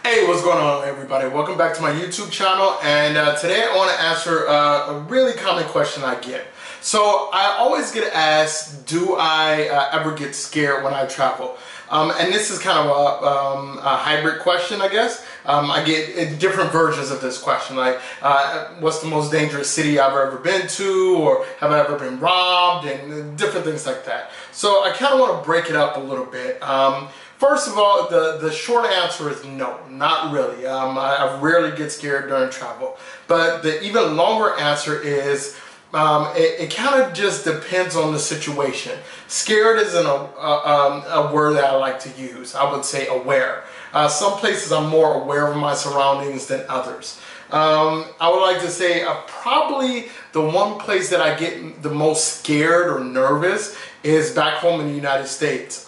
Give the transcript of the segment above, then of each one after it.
Hey, what's going on, everybody? Welcome back to my YouTube channel, and today I want to answer a really common question I get. So I always get asked, do I ever get scared when I travel? And this is kind of a hybrid question, I guess. I get different versions of this question, like what's the most dangerous city I've ever been to, or have I ever been robbed, and different things like that. So I kind of want to break it up a little bit. First of all, the short answer is no, not really. I rarely get scared during travel. But the even longer answer is it kind of just depends on the situation. Scared isn't a word that I like to use. I would say aware. Some places I'm more aware of my surroundings than others. I would like to say probably the one place that I get the most scared or nervous is back home in the United States.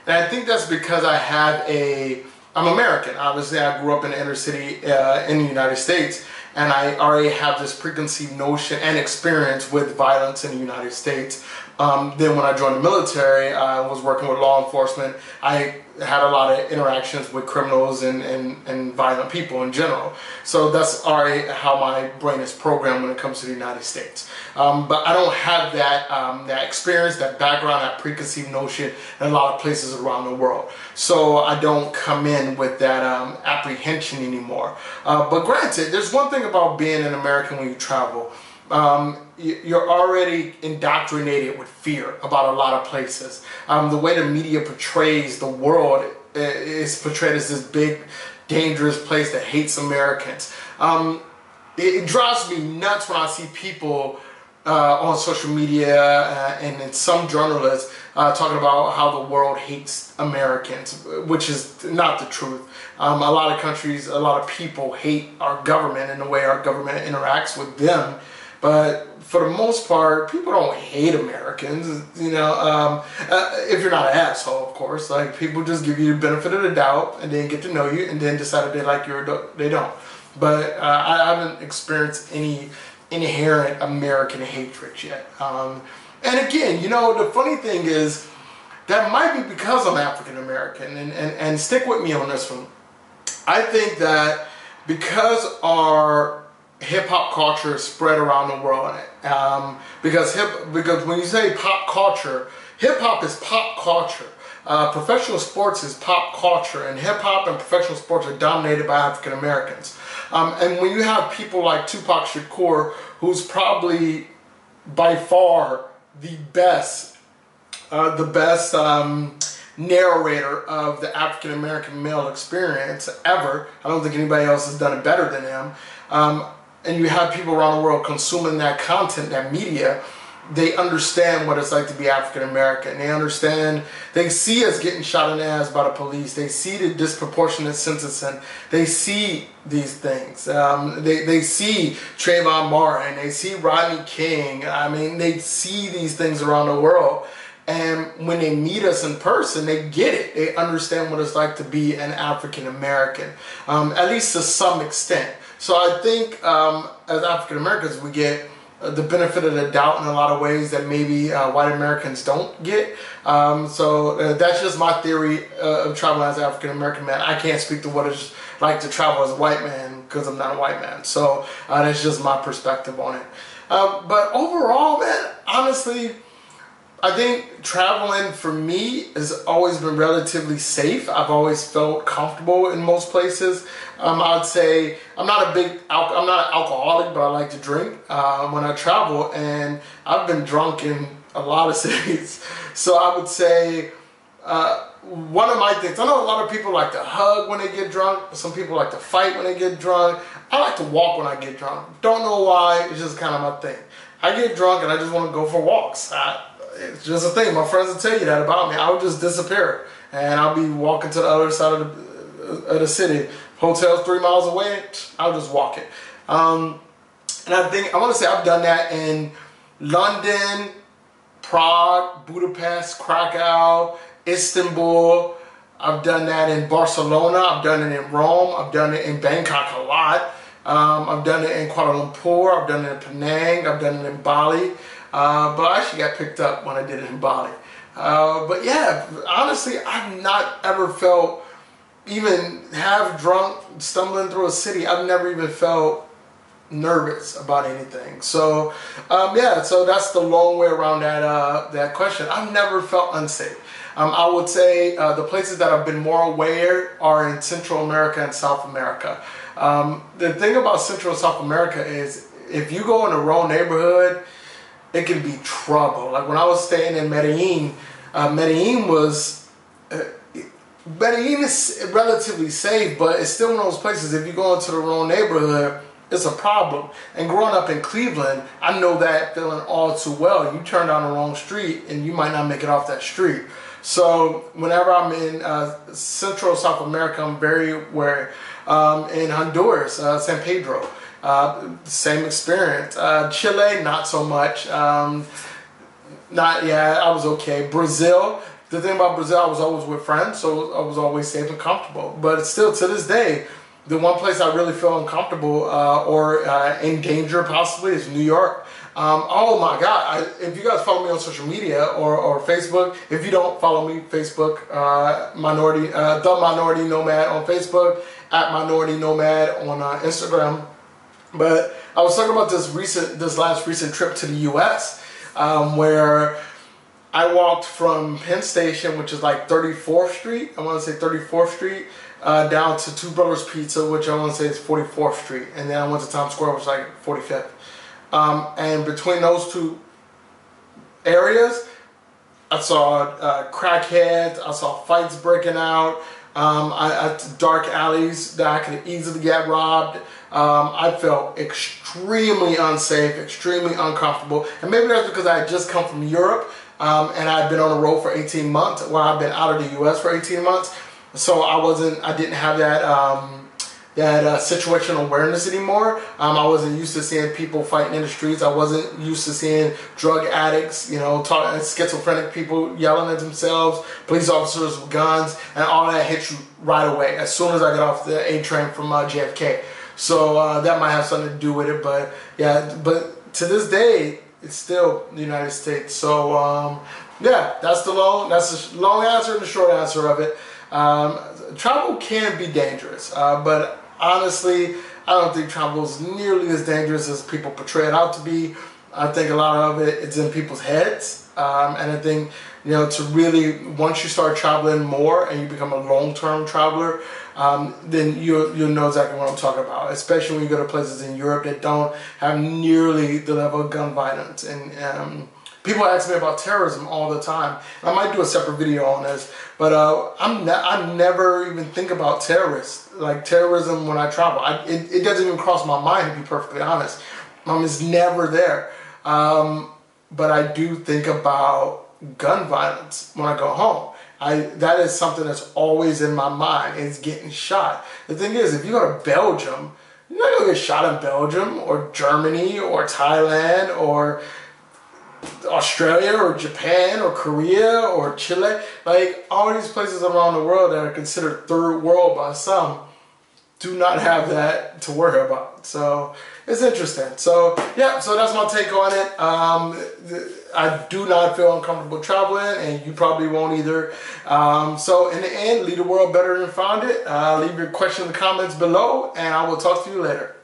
And I think that's because I'm American. Obviously, I grew up in the inner city in the United States, and I already have this preconceived notion and experience with violence in the United States. Then when I joined the military, I was working with law enforcement. I had a lot of interactions with criminals and violent people in general. So that's already how my brain is programmed when it comes to the United States. But I don't have that experience, that background, that preconceived notion in a lot of places around the world. So I don't come in with that apprehension anymore. But granted, there's one thing about being an American when you travel. You're already indoctrinated with fear about a lot of places. The way the media portrays the world is portrayed as this big, dangerous place that hates Americans. It drives me nuts when I see people on social media and some journalists talking about how the world hates Americans, which is not the truth. A lot of countries, a lot of people hate our government and the way our government interacts with them. But for the most part, people don't hate Americans, you know, if you're not an asshole, of course. Like, people just give you the benefit of the doubt and then get to know you and then decide if they like you or they don't. But I haven't experienced any inherent American hatred yet. And again, you know, the funny thing is that might be because I'm African American, and stick with me on this one. I think that because our hip-hop culture is spread around the world, because when you say pop culture, hip-hop is pop culture. Professional sports is pop culture, and hip-hop and professional sports are dominated by African Americans. And when you have people like Tupac Shakur, who's probably by far the best narrator of the African American male experience ever. I don't think anybody else has done it better than him. And you have people around the world consuming that content, that media. They understand what it's like to be African American. They understand, they see us getting shot in the ass by the police. They see the disproportionate sentencing. They see these things. They see Trayvon Martin. They see Rodney King. I mean, they see these things around the world. And when they meet us in person, they get it. They understand what it's like to be an African American, at least to some extent. So I think as African Americans, we get the benefit of the doubt in a lot of ways that maybe white Americans don't get. So that's just my theory of traveling as an African American man. I can't speak to what it's like to travel as a white man because I'm not a white man. So that's just my perspective on it. But overall, man, honestly, I think traveling for me has always been relatively safe. I've always felt comfortable in most places. I'd say I'm not an alcoholic, but I like to drink when I travel, and I've been drunk in a lot of cities. So I would say one of my things, I know a lot of people like to hug when they get drunk. Some people like to fight when they get drunk. I like to walk when I get drunk. Don't know why, it's just kind of my thing. I get drunk and I just want to go for walks. It's just a thing. My friends will tell you that about me. I'll just disappear, and I'll be walking to the other side of the city. Hotel's 3 miles away. I'll just walk it. And I want to say I've done that in London, Prague, Budapest, Krakow, Istanbul. I've done that in Barcelona. I've done it in Rome. I've done it in Bangkok a lot. I've done it in Kuala Lumpur. I've done it in Penang. I've done it in Bali. But I actually got picked up when I did it in Bali. But yeah, honestly, I've not ever felt even half drunk, stumbling through a city, I've never even felt nervous about anything. So yeah, so that's the long way around that question. I've never felt unsafe. I would say the places that I've been more aware are in Central America and South America. The thing about Central and South America is if you go in the wrong neighborhood, it can be trouble. Like when I was staying in Medellin, Medellin is relatively safe, but it's still one of those places, if you go into the wrong neighborhood, it's a problem. And growing up in Cleveland, I know that feeling all too well. You turn down the wrong street and you might not make it off that street. So whenever I'm in Central South America, I'm very aware. In Honduras, San Pedro, same experience. Chile, not so much. I was okay. Brazil, the thing about Brazil, I was always with friends, so I was always safe and comfortable. But still, to this day, the one place I really feel uncomfortable or in danger possibly is New York. Oh my God, if you guys follow me on social media or Facebook, if you don't follow me, Facebook, The Minority Nomad on Facebook, at Minority Nomad on Instagram. But I was talking about this last recent trip to the US where I walked from Penn Station, which is like 34th Street, I want to say 34th Street, down to Two Brothers Pizza, which I want to say is 44th Street, and then I went to Times Square, which is like 45th. And between those two areas, I saw crackheads, I saw fights breaking out, dark alleys that I could easily get robbed. I felt extremely unsafe, extremely uncomfortable, and maybe that's because I had just come from Europe and I'd been on the road for 18 months. Well, I've been out of the U.S. for 18 months, so I didn't have that situational awareness anymore. I wasn't used to seeing people fighting in the streets. I wasn't used to seeing drug addicts, schizophrenic people yelling at themselves, police officers with guns, and all that hits you right away as soon as I got off the A train from JFK. So that might have something to do with it, but yeah, but to this day, it's still the United States. So yeah, that's the long answer and the short answer of it. Travel can be dangerous, but honestly, I don't think travel is nearly as dangerous as people portray it out to be. I think a lot of it's in people's heads, and I think to really, once you start traveling more and you become a long-term traveler, then you'll know exactly what I'm talking about. Especially when you go to places in Europe that don't have nearly the level of gun violence. And people ask me about terrorism all the time. I might do a separate video on this, but I never even think about terrorism when I travel. It doesn't even cross my mind, to be perfectly honest. It's never there. But I do think about gun violence when I go home. That is something that's always in my mind, is getting shot. The thing is, if you go to Belgium, you're not going to get shot in Belgium or Germany or Thailand or Australia or Japan or Korea or Chile. Like, all these places around the world that are considered third world by some do not have that to worry about. So it's interesting. So yeah, so that's my take on it. I do not feel uncomfortable traveling, and you probably won't either. So in the end, leave the world better than found it. Leave your question in the comments below, and I will talk to you later.